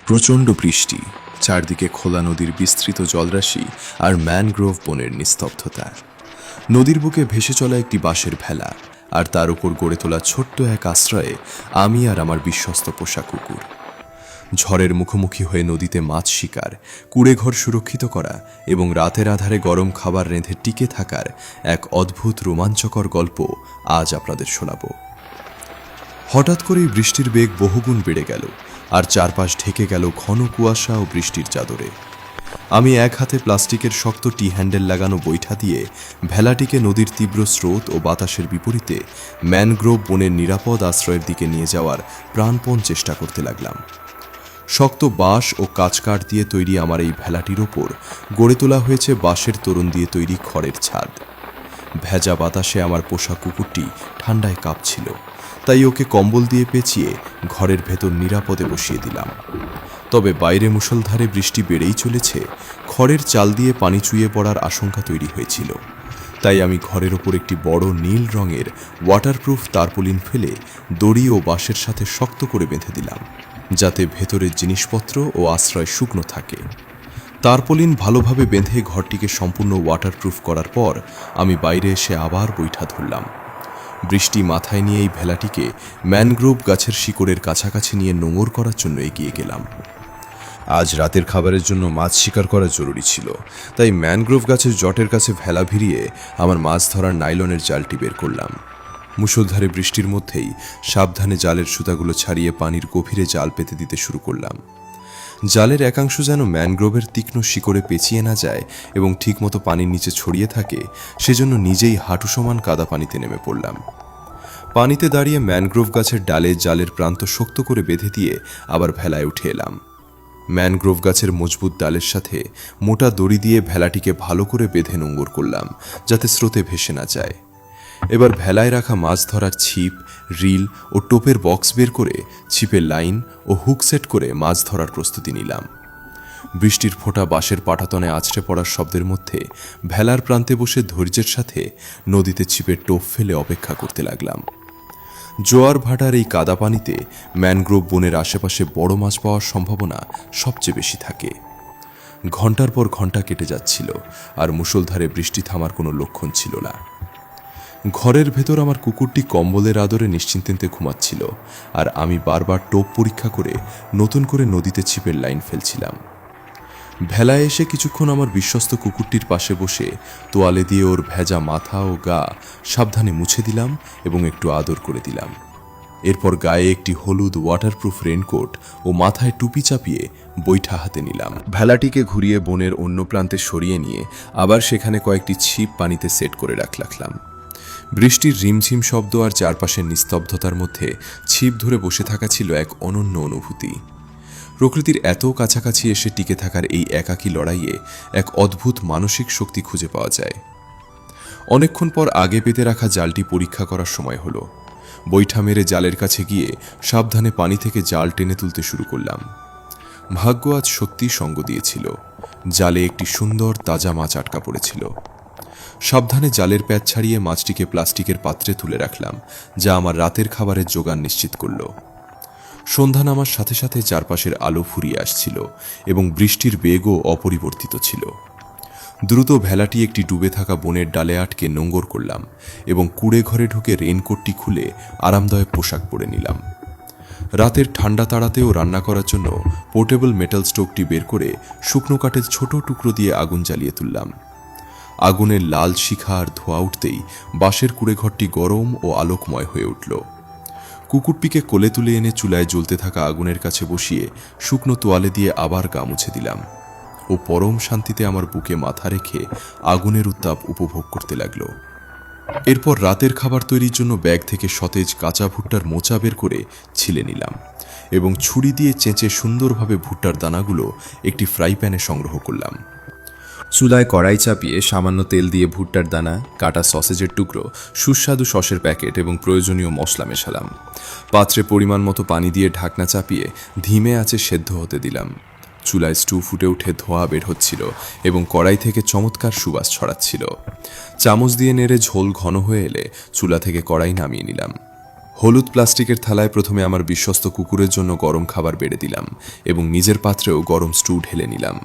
প্রচণ্ড বৃষ্টি, চারদিকে খোলা নদীর বিস্তৃত জলরাশি আর ম্যানগ্রোভ বনের নিস্তব্ধতা। নদীর বুকে ভেসে চলা একটি বাঁশের ভেলা, আর তার উপর গড়ে তোলা ছোট্ট এক আশ্রয়ে আমি আর আমার বিশ্বস্ত পোষা কুকুর। ঝড়ের মুখোমুখি হয়ে নদীতে মাছ শিকার, কুঁড়েঘর সুরক্ষিত করা এবং রাতের আধারে গরম খাবার রেঁধে টিকে থাকার এক অদ্ভুত রোমাঞ্চকর গল্প আজ আপনাদের শোনাব। হঠাৎ করেই বৃষ্টির বেগ বহুগুণ বেড়ে গেল, আর চারপাশ ঢেকে গেল ঘন কুয়াশা ও বৃষ্টির চাদরে। আমি এক হাতে প্লাস্টিকের শক্ত টি হ্যান্ডেল লাগানো বৈঠা দিয়ে ভেলাটিকে নদীর তীব্র স্রোত ও বাতাসের বিপরীতে ম্যানগ্রোভ বনের নিরাপদ আশ্রয়ের দিকে নিয়ে যাওয়ার প্রাণপণ চেষ্টা করতে লাগলাম। শক্ত বাঁশ ও কাঁচকাঠ দিয়ে তৈরি আমার এই ভেলাটির ওপর গড়ে তোলা হয়েছে বাঁশের তোরণ দিয়ে তৈরি খড়ের ছাদ। ভেজা বাতাসে আমার পোষা কুকুরটি ঠান্ডায় কাঁপছিল, তাই ওকে কম্বল দিয়ে পেঁচিয়ে ঘরের ভেতর নিরাপদে বসিয়ে দিলাম। তবে বাইরে মুষলধারে বৃষ্টি বেড়েই চলেছে, খড়ের চাল দিয়ে পানি চুইয়ে পড়ার আশঙ্কা তৈরি হয়েছিল। তাই আমি ঘরের ওপর একটি বড় নীল রঙের ওয়াটারপ্রুফ তারপলিন ফেলে দড়ি ও বাঁশের সাথে শক্ত করে বেঁধে দিলাম, যাতে ভেতরের জিনিসপত্র ও আশ্রয় শুকনো থাকে। তারপলিন ভালোভাবে বেঁধে ঘরটিকে সম্পূর্ণ ওয়াটারপ্রুফ করার পর আমি বাইরে এসে আবার বৈঠা ধরলাম। বৃষ্টি মাথায় নিয়ে এই ভেলাটিকে ম্যানগ্রোভ গাছের শিকড়ের কাছাকাছি নিয়ে নোঙর করার জন্য এগিয়ে গেলাম। আজ রাতের খাবারের জন্য মাছ শিকার করা জরুরি ছিল, তাই ম্যানগ্রোভ গাছের জটের কাছে ভেলা ভিড়িয়ে আমার মাছ ধরার নাইলনের জালটি বের করলাম। মুষলধারে বৃষ্টির মধ্যেই সাবধানে জালের সুতাগুলো ছাড়িয়ে পানির গভীরে জাল পেতে দিতে শুরু করলাম। জালের একাংশ যেন ম্যানগ্রোভের তীক্ষ্ণ শিকড়ে পেঁচিয়ে না যায় এবং ঠিকমতো পানির নিচে ছড়িয়ে থাকে, সেজন্য নিজেই হাঁটু সমান কাদা পানিতে নেমে পড়লাম। পানিতে দাঁড়িয়ে ম্যানগ্রোভ গাছের ডালে জালের প্রান্ত শক্ত করে বেঁধে দিয়ে আবার ভেলায় উঠে এলাম। ম্যানগ্রোভ গাছের মজবুত ডালের সাথে মোটা দড়ি দিয়ে ভেলাটিকে ভালো করে বেঁধে নোঙর করলাম, যাতে স্রোতে ভেসে না যায়। এবার ভেলায় রাখা মাছ ধরার ছিপ, রিল ও টোপের বক্স বের করে ছিপের লাইন ও হুক সেট করে মাছ ধরার প্রস্তুতি নিলাম। বৃষ্টির ফোঁটা বাঁশের পাটাতনে আছড়ে পড়ার শব্দের মধ্যে ভেলার প্রান্তে বসে ধৈর্যের সাথে নদীতে ছিপের টোপ ফেলে অপেক্ষা করতে লাগলাম। জোয়ার ভাটার এই কাদা পানিতে ম্যানগ্রোভ বনের আশেপাশে বড় মাছ পাওয়ার সম্ভাবনা সবচেয়ে বেশি থাকে। ঘন্টার পর ঘন্টা কেটে যাচ্ছিল, আর মুষলধারে বৃষ্টি থামার কোনো লক্ষণ ছিল না। ঘরের ভেতর আমার কুকুরটি কম্বলের আদরে নিশ্চিন্তে ঘুমাচ্ছিল, আর আমি বারবার টোপ পরীক্ষা করে নতুন করে নদীতে ছিপের লাইন ফেলছিলাম। ভেলায় এসে কিছুক্ষণ আমার বিশ্বস্ত কুকুরটির পাশে বসে তোয়ালে দিয়ে ওর ভেজা মাথা ও গা সাবধানে মুছে দিলাম এবং একটু আদর করে দিলাম। এরপর গায়ে একটি হলুদ ওয়াটারপ্রুফ রেনকোট ও মাথায় টুপি চাপিয়ে বৈঠা হাতে নিলাম। ভেলাটিকে ঘুরিয়ে বনের অন্য প্রান্তে সরিয়ে নিয়ে আবার সেখানে কয়েকটি ছিপ পানিতে সেট করে রাখলাম। বৃষ্টির রিমঝিম শব্দ আর চারপাশের নিস্তব্ধতার মধ্যে ছিপ ধরে বসে থাকা ছিল এক অনন্য অনুভূতি। প্রকৃতির এত কাছাকাছি এসে টিকে থাকার এই একাকী লড়াইয়ে এক অদ্ভুত মানসিক শক্তি খুঁজে পাওয়া যায়। অনেকক্ষণ পর আগে পেতে রাখা জালটি পরীক্ষা করার সময় হলো। বৈঠা মেরে জালের কাছে গিয়ে সাবধানে পানি থেকে জাল টেনে তুলতে শুরু করলাম। ভাগ্য আজ সত্যিই সঙ্গ দিয়েছিল। জালে একটি সুন্দর তাজা মাছ আটকা পড়েছিল। সাবধানে জালের প্যাচ ছাড়িয়ে মাছটিকে প্লাস্টিকের পাত্রে তুলে রাখলাম, যা আমার রাতের খাবারের জোগান নিশ্চিত করল। সন্ধ্যা নামার সাথে সাথে চারপাশের আলো ফুরিয়ে আসছিল এবং বৃষ্টির বেগও অপরিবর্তিত ছিল। দ্রুত ভেলাটি একটি ডুবে থাকা বনের ডালে আটকে নোঙর করলাম এবং কুঁড়ে ঘরে ঢুকে রেনকোটটি খুলে আরামদায়ক পোশাক পরে নিলাম। রাতের ঠান্ডা তাড়াতেও রান্না করার জন্য পোর্টেবল মেটাল স্টোভটি বের করে শুকনো কাঠের ছোট টুকরো দিয়ে আগুন জ্বালিয়ে তুললাম। আগুনের লাল শিখা আর ধোঁয়া উঠতেই বাঁশের কুঁড়েঘরটি গরম ও আলোকময় হয়ে উঠল। কুকুরটিকে কোলে তুলে এনে চুলায় জ্বলতে থাকা আগুনের কাছে বসিয়ে শুকনো তোয়ালে দিয়ে আবার গা মুছে দিলাম ও পরম শান্তিতে আমার বুকে মাথা রেখে আগুনের উত্তাপ উপভোগ করতে লাগল। এরপর রাতের খাবার তৈরির জন্য ব্যাগ থেকে সতেজ কাঁচা ভুট্টার মোচা বের করে ছিলে নিলাম এবং ছুরি দিয়ে চেঁচে সুন্দরভাবে ভুট্টার দানাগুলো একটি ফ্রাই প্যানে সংগ্রহ করলাম। চুলায় কড়াই চাপিয়ে সামান্য তেল দিয়ে ভুট্টার দানা, কাটা সসেজের টুকরো, সুস্বাদু সসের প্যাকেট এবং প্রয়োজনীয় মশলা মেশালাম। পাত্রে পরিমাণ মতো পানি দিয়ে ঢাকনা চাপিয়ে ধীমে আঁচে সেদ্ধ হতে দিলাম। চুলায় স্টু ফুটে উঠে ধোঁয়া বের হচ্ছিল এবং কড়াই থেকে চমৎকার সুবাস ছড়াচ্ছিল। চামচ দিয়ে নেড়ে ঝোল ঘন হয়ে এলে চুলা থেকে কড়াই নামিয়ে নিলাম। হলুদ প্লাস্টিকের থালায় প্রথমে আমার বিশ্বস্ত কুকুরের জন্য গরম খাবার বেড়ে দিলাম এবং নিজের পাত্রেও গরম স্টু ঢেলে নিলাম।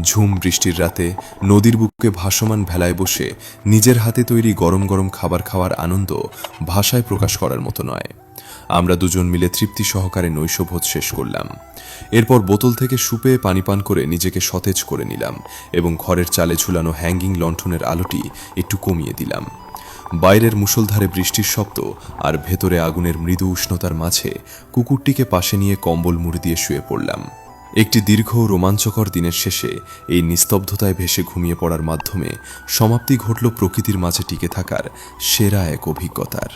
ঝুম বৃষ্টির রাতে নদীর বুকে ভাসমান ভেলায় বসে নিজের হাতে তৈরি গরম গরম খাবার খাওয়ার আনন্দ ভাষায় প্রকাশ করার মতো নয়। আমরা দুজন মিলে তৃপ্তি সহকারে নৈশভোজ শেষ করলাম। এরপর বোতল থেকে সুপে পানি পান করে নিজেকে সতেজ করে নিলাম এবং ঘরের চালে ঝুলানো হ্যাঙ্গিং লণ্ঠনের আলোটি একটু কমিয়ে দিলাম। বাইরের মুষলধারে বৃষ্টির শব্দ আর ভেতরে আগুনের মৃদু উষ্ণতার মাঝে কুকুরটিকে পাশে নিয়ে কম্বল মুড়ি দিয়ে শুয়ে পড়লাম। একটি দীর্ঘ রোমাঞ্চকর দিনের শেষে এই নিস্তব্ধতায় ভেসে ঘুমিয়ে পড়ার মাধ্যমে সমাপ্তি ঘটল প্রকৃতির মাঝে টিকে থাকার সেরা এক অভিজ্ঞতার।